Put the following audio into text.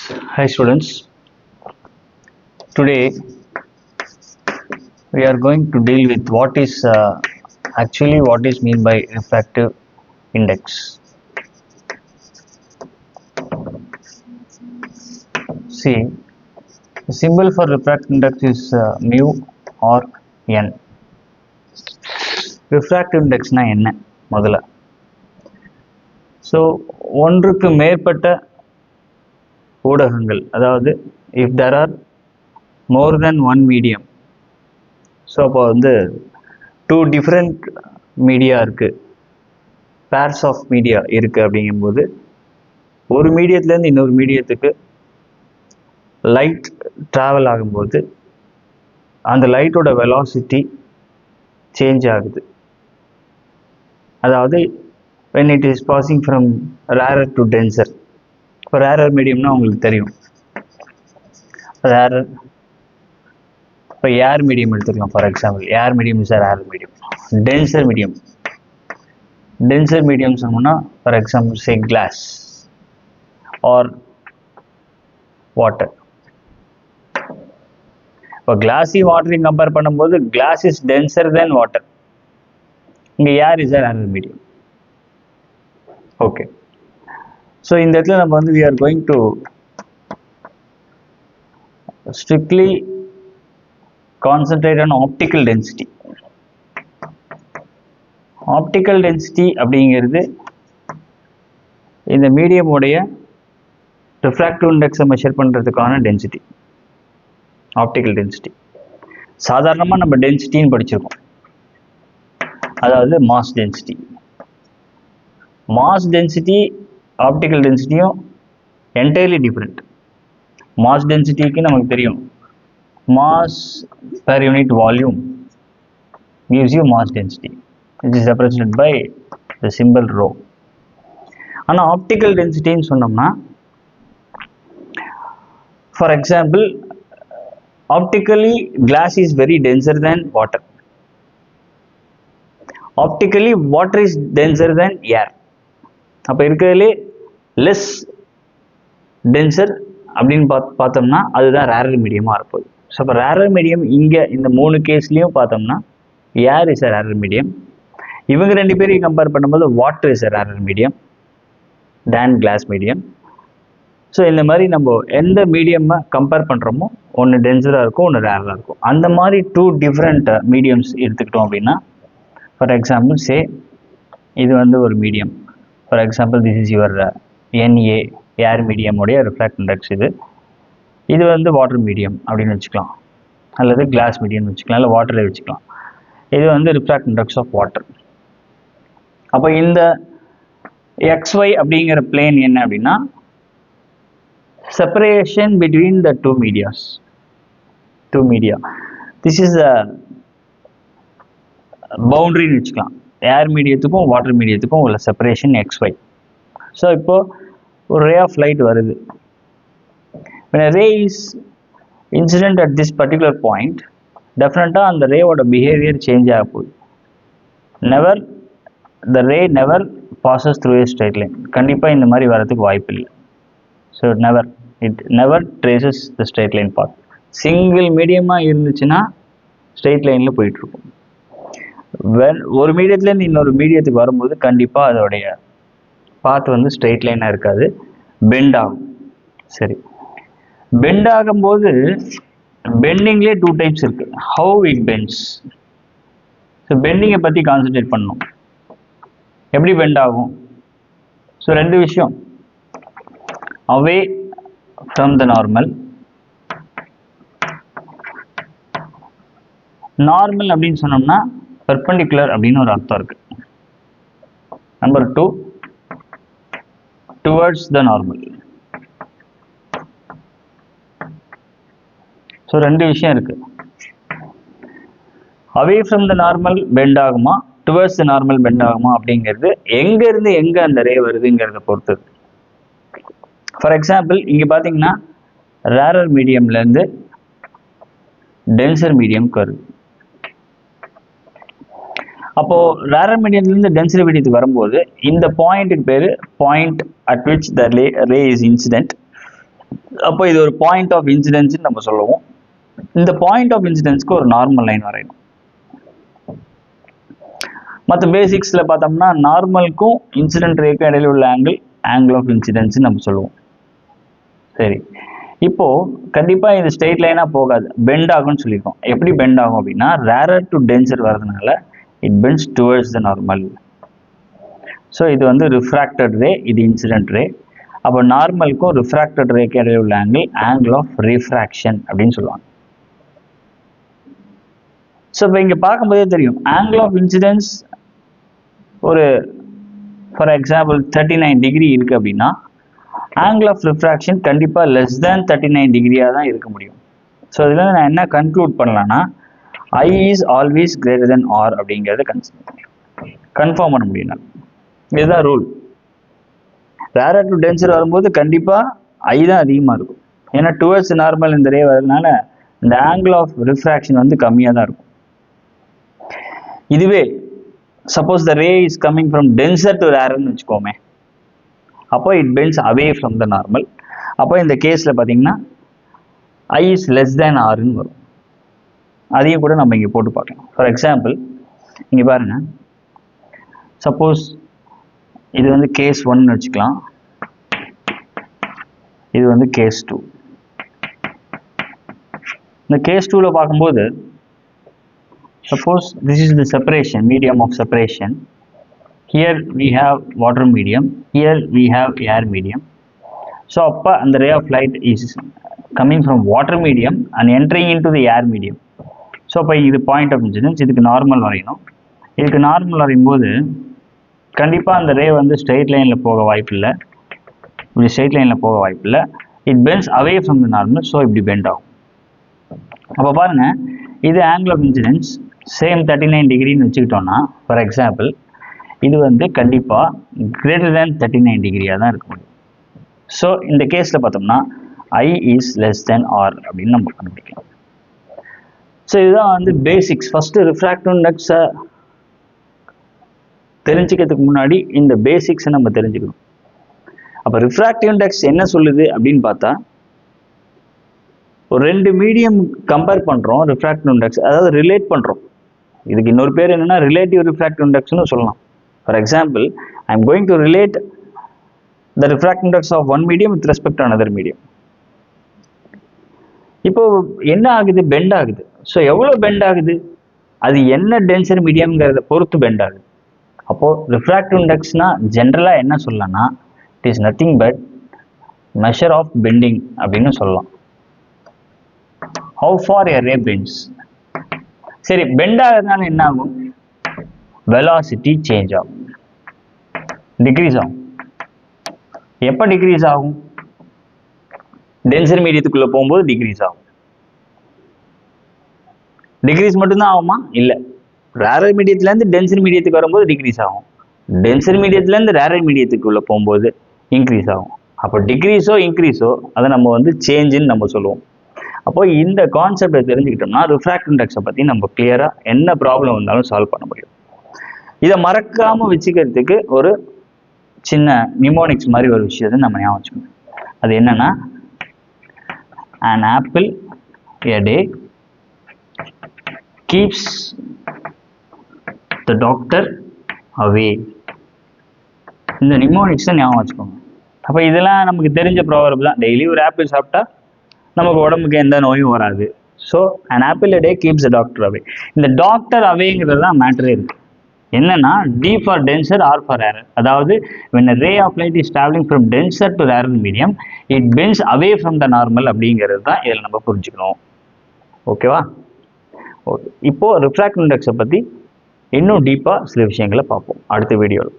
Hi students, today we are going to deal with what is mean by refractive index. See, the symbol for refractive index is mu or n. Refractive index na என்ன முதல்ல. So ஒன்றுக்கு மேற்பட்ட ஊடகங்கள், அதாவது if there are more than one medium, so அப்போ வந்து two different media இருக்குது, purse of media இருக்குது அப்படிங்கும்போது ஒரு மீடியத்துலேருந்து இன்னொரு மீடியத்துக்கு லைட் ட்ராவல் ஆகும்போது அந்த லைட்டோட வெலாசிட்டி சேஞ்ச் ஆகுது. அதாவது when it is passing from rarer to denser. இப்போ ரேரர் மீடியம்னா உங்களுக்கு தெரியும், ரேரர் இப்போ ஏர் மீடியம் எடுத்துக்கலாம். For example air medium is rarer medium. Denser medium சொன்னோம்னா for example say glass or water. இப்போ கிளாஸி வாட்டரையும் கம்பேர் பண்ணும்போது glass is denser than water. இங்கே air is rarer medium. Okay, so இந்த இடத்துல நம்ம வந்து we are going to strictly concentrate on optical density. Optical density அப்படிங்கிறது இந்த மீடியம் உடைய ரிஃப்ராக்டிவ் இண்டெக்ஸை மெஷர் பண்ணுறதுக்கான டென்சிட்டி, ஆப்டிக்கல் டென்சிட்டி. சாதாரணமாக நம்ம டென்சிட்டின்னு படிச்சிருக்கோம், அதாவது mass density. Mass density optical டென்சிட்டியும் என்டையர்லி டிஃப்ரெண்ட். மாஸ் டென்சிட்டிக்கு நமக்கு தெரியும், mass per unit volume gives you mass density, which is represented by the symbol rho. ஆனால் ஆப்டிக்கல் டென்சிட்டின்னு சொன்னோம்னா, for example optically glass is very denser than water. Optically water is denser than air. அப்போ இருக்கிறதுலே less denser அப்படின்னு பார்த்தோம்னா அதுதான் ரேரர் மீடியமாக இருப்போது. ஸோ இப்போ ரேரர் மீடியம் இங்கே இந்த மூணு கேஸ்லேயும் பார்த்தோம்னா air is a rarer medium. இவங்க ரெண்டு பேரையும் கம்பேர் பண்ணும்போது water is a rarer medium than glass medium. So இந்த மாதிரி நம்ம எந்த மீடியமை கம்பேர் பண்ணுறோமோ ஒன்று டென்சராக இருக்கும், ஒன்று ரேராக இருக்கும். அந்த மாதிரி டூ டிஃப்ரெண்ட் மீடியம்ஸ் எடுத்துக்கிட்டோம் அப்படின்னா, ஃபார் எக்ஸாம்பிள் சே இது வந்து ஒரு medium. For example this is your NA air மீடியமுடைய ரிஃப்ராக்ட் இண்டெக்ஸ். இது வந்து வாட்டர் மீடியம் அப்படின்னு வச்சுக்கலாம், அல்லது கிளாஸ் மீடியம்னு வச்சுக்கலாம், இல்லை வாட்டரை வச்சுக்கலாம். இது வந்து ரிஃப்ராக்ட் இண்டெக்ஸ் ஆஃப் வாட்டர். அப்போ இந்த XY அப்படிங்கிற பிளேன் என்ன அப்படின்னா separation between the two media. This is a பவுண்டரின்னு வச்சுக்கலாம். ஏர் மீடியத்துக்கும் வாட்டர் மீடியத்துக்கும் உள்ள செப்பரேஷன் XY. ஸோ இப்போ ஒரு ரே ஆஃப் லைட் வருது. when a ray is incident at this particular point, டெஃபினட்டாக அந்த ரேவோட பிஹேவியர் சேஞ்ச் ஆக போகுது. the ray never passes through a straight line. கண்டிப்பாக இந்த மாதிரி வரதுக்கு வாய்ப்பு இல்லை. So it never traces the straight line path. Single மீடியமாக இருந்துச்சுன்னா ஸ்ட்ரெயிட் லைனில் போயிட்டுருக்கும். ஒரு மீடியத்துலேருந்து இன்னொரு மீடியத்துக்கு வரும்போது கண்டிப்பாக அதோடைய பாத் வந்து ஸ்ட்ரெயிட் லைனாக இருக்காது, பெண்ட் ஆகும். சரி, பெண்ட் ஆகும்போது பெண்டிங்லேயே டூ டைப்ஸ் இருக்குது. How it bends. ஸோ பெண்டிங்கை பற்றி கான்சன்ட்ரேட் பண்ணணும். எப்படி பெண்ட் ஆகும்? ஸோ ரெண்டு விஷயம், away from the normal. Normal அப்படின்னு சொன்னோம்னா பெர்பெண்டிகுலர் அப்படின்னு ஒரு அர்த்தம் இருக்கு. Number 2 towards the normal. So ரெண்டு விஷயம் இருக்கு, away from the normal bend ஆகுமா, டுவர்ட்ஸ் த நார்மல் பெண்ட் ஆகுமா அப்படிங்கிறது எங்க இருந்து எங்க அந்த ரே வருதுங்கிறத பொறுத்தது. ஃபார் எக்ஸாம்பிள் இங்க பாத்தீங்கன்னா ரேரர் மீடியம்ல இருந்து டென்சர் மீடியம்க்கு வருது. அப்போ ரேரர் மீடியம்லேருந்து டென்சர் மீடியத்துக்கு வரும்போது இந்த பாயிண்ட்டுக்கு பேர் point at which the ray is incident. அப்போ இது ஒரு பாயிண்ட் ஆஃப் இன்சிடென்ஸ் நம்ம சொல்லுவோம். இந்த பாயிண்ட் ஆஃப் இன்சிடென்ஸ்க்கு ஒரு நார்மல் லைன் வரையணும். மற்ற பேசிக்ஸ்ல பார்த்தோம்னா நார்மலுக்கும் இன்சிடென்ட் ரேக்கும் இடையில உள்ள ஆங்கிள் ஆஃப் இன்சிடென்ஸ் நம்ம சொல்லுவோம். சரி, இப்போ கண்டிப்பா இது ஸ்ட்ரெயிட் லைனா போகாது, பெண்ட் ஆகும்னு சொல்லியிருக்கோம். எப்படி பெண்ட் ஆகும் அப்படின்னா, ரேரர் டு டென்சர் வரதுனால it bends towards the normal. So இது வந்து ரிஃப்ராக்டட் ரே, இது இன்சிடென்ட் ரே. அப்போ நார்மலுக்கும் ரிஃப்ராக்டட் ரேக்கு இடையில உள்ள ஆங்கிள் ஆஃப் ரிஃப்ராக்ஷன் அப்படின்னு சொல்லுவாங்க. ஸோ இப்போ இங்கே பார்க்கும்போதே தெரியும், ஆங்கிள் ஆஃப் இன்சிடென்ஸ் ஒரு ஃபார் எக்ஸாம்பிள் 39 டிகிரி இருக்கு அப்படின்னா, ஆங்கிள் ஆஃப் ரிஃப்ராக்ஷன் கண்டிப்பாக லெஸ் தேன் 39 டிகிரியாக தான் இருக்க முடியும். ஸோ இதில் நான் என்ன கன்க்ளூட் பண்ணலான்னா, I is always greater than R அப்படிங்கிறத கன்ஃபார்ம் பண்ண முடியும். இதுதான் ரூல். ரேரர் டு டென்சர் வரும்போது கண்டிப்பாக ஐ தான் அதிகமாக இருக்கும். ஏன்னா டுவர்ட்ஸ் நார்மல் இந்த ரே வரதுனால இந்த ஆங்கிள் ஆஃப் ரிஃப்ராக்ஷன் வந்து கம்மியாக தான் இருக்கும். இதுவே suppose the ray is coming from denser to ரேரர்னு வச்சுக்கோமே, அப்போ it bends away from the normal. அப்போ இந்த கேஸில் பார்த்தீங்கன்னா ஐ இஸ் லெஸ் தேன் ஆர்ன்னு வரும். அதையும் கூட நம்ம இங்கே போட்டு பார்க்கலாம். ஃபார் எக்ஸாம்பிள் இங்கே பாருங்கள், சப்போஸ் இது வந்து கேஸ் 1 வச்சுக்கலாம், இது வந்து கேஸ் 2. இந்த கேஸ் 2ல பார்க்கும்போது suppose this is the separation, medium of separation. Here we have water medium, here we have air medium. So appa and the ray of light is coming from water medium and entering into the air medium. So appa இது point of incidence, இதுக்கு normal வரையணும். இதுக்கு normal வரையும்போது கண்டிப்பாக அந்த ரே வந்து straight லைனில் போக வாய்ப்பில்லை, இப்படி ஸ்ட்ரெயிட் லைனில் போக வாய்ப்பில்லை. It bends away from the normal, so இப்படி பெண்ட் ஆகும். அப்போ பாருங்கள், இது ஆங்கிள் ஆஃப் இன்சிடென்ஸ் சேம் 39 டிகிரின்னு வச்சுக்கிட்டோம்னா, ஃபார் எக்ஸாம்பிள் இது வந்து கண்டிப்பாக கிரேட்டர் தேன் 39 டிகிரியாக தான் இருக்க முடியும். ஸோ இந்த கேஸில் பார்த்தோம்னா ஐ இஸ் லெஸ் தேன் ஆர் அப்படின்னு நம்ம கண்டுபிடிக்கலாம். ஸோ இதுதான் வந்து பேசிக்ஸ். ஃபஸ்ட்டு ரிஃப்ராக்டிவ் இண்டெக்ஸை தெரிஞ்சுக்கிறதுக்கு முன்னாடி இந்த பேசிக்ஸை நம்ம தெரிஞ்சுக்கணும். அப்போ ரிஃப்ராக்டிவ் இண்டெக்ஸ் என்ன சொல்லுது அப்படின்னு பார்த்தா, ஒரு 2 மீடியம் கம்பேர் பண்ணுறோம் ரிஃப்ராக்டிவ் இண்டெக்ஸ், அதாவது ரிலேட் பண்ணுறோம். இதுக்கு இன்னொரு பேர் என்னன்னா ரிலேட்டிவ் ரிஃப்ராக்டிவ் இண்டெக்ஸ்னு சொல்லலாம். For example I am going to relate the refractive index of one medium with respect to another medium. இப்போ என்ன ஆகுது? பெண்ட் ஆகுது. ஸோ எவ்வளோ பெண்ட் ஆகுது? அது என்ன டென்சர் மீடியம்ங்கிறத பொறுத்து பெண்ட் ஆகுது. அப்போது ரிஃப்ராக்டிவ் இண்டெக்ஸ்னா ஜென்ரலாக என்ன சொல்லலாம்னா, it is nothing but measure of bending அப்படின்னு சொல்லலாம். How far a ray bends. சரி, பெண்ட் ஆகிறதுனால என்ன ஆகும்? வெலாசிட்டி சேஞ்ச் ஆகும், டிக்ரீஸ் ஆகும். எப்போ டிக்ரீஸ் ஆகும்? டென்சர் மீடியத்துக்குள்ள போகும்போது டிக்ரீஸ் ஆகும். டிக்ரீஸ் மட்டும்தான் ஆகுமா? இல்லை, ரேரர் மீடியத்துலேருந்து டென்சர் மீடியத்துக்கு வரும்போது டிக்ரீஸ் ஆகும். டென்சர் மீடியத்துலேருந்து ரேரர் மீடியத்துக்குள்ள போகும்போது இன்க்ரீஸ் ஆகும். அப்போ டிக்ரீஸோ இன்க்ரீஸோ அதை நம்ம வந்து சேஞ்சுன்னு நம்ம சொல்லுவோம். அப்போ இந்த கான்செப்டை தெரிஞ்சுக்கிட்டோம்னா ரிஃப்ராக்டிவ் இண்டெக்ஸை பற்றி நம்ம கிளியராக என்ன ப்ராப்ளம் வந்தாலும் சால்வ் பண்ண முடியும். இதை மறக்காமல் வச்சுக்கிறதுக்கு ஒரு சின்ன நிமோனிக்ஸ் மாதிரி ஒரு விஷயத்தை நம்ம ஞாபகம் வச்சுக்கணும். அது என்னன்னா, an apple a day keeps the doctor away. இந்த நிமோனிக்ஸை ஞாபகம் வச்சுக்கோங்க. அப்போ இதெல்லாம் நமக்கு தெரிஞ்ச ப்ராவர்ப் தான். டெய்லி ஒரு ஆப்பிள் சாப்பிட்டா நமக்கு உடம்புக்கு எந்த நோயும் வராது. So an apple a day keeps the doctor away. இந்த டாக்டர் அவேங்கிறது தான் மேட்டரே இருக்கு. என்னன்னா, D for denser, R for rarer. அதாவது when a ray of light is traveling from denser to rarer medium, it bends away from the normal அப்படிங்கிறது தான் இதில் நம்ம புரிஞ்சுக்கணும். ஓகேவா? ஓகே, இப்போ ரிஃப்ராக்டிவ் இண்டெக்ஸை பற்றி இன்னும் டீப்பாக சில விஷயங்களை பார்ப்போம் அடுத்த வீடியோவில்.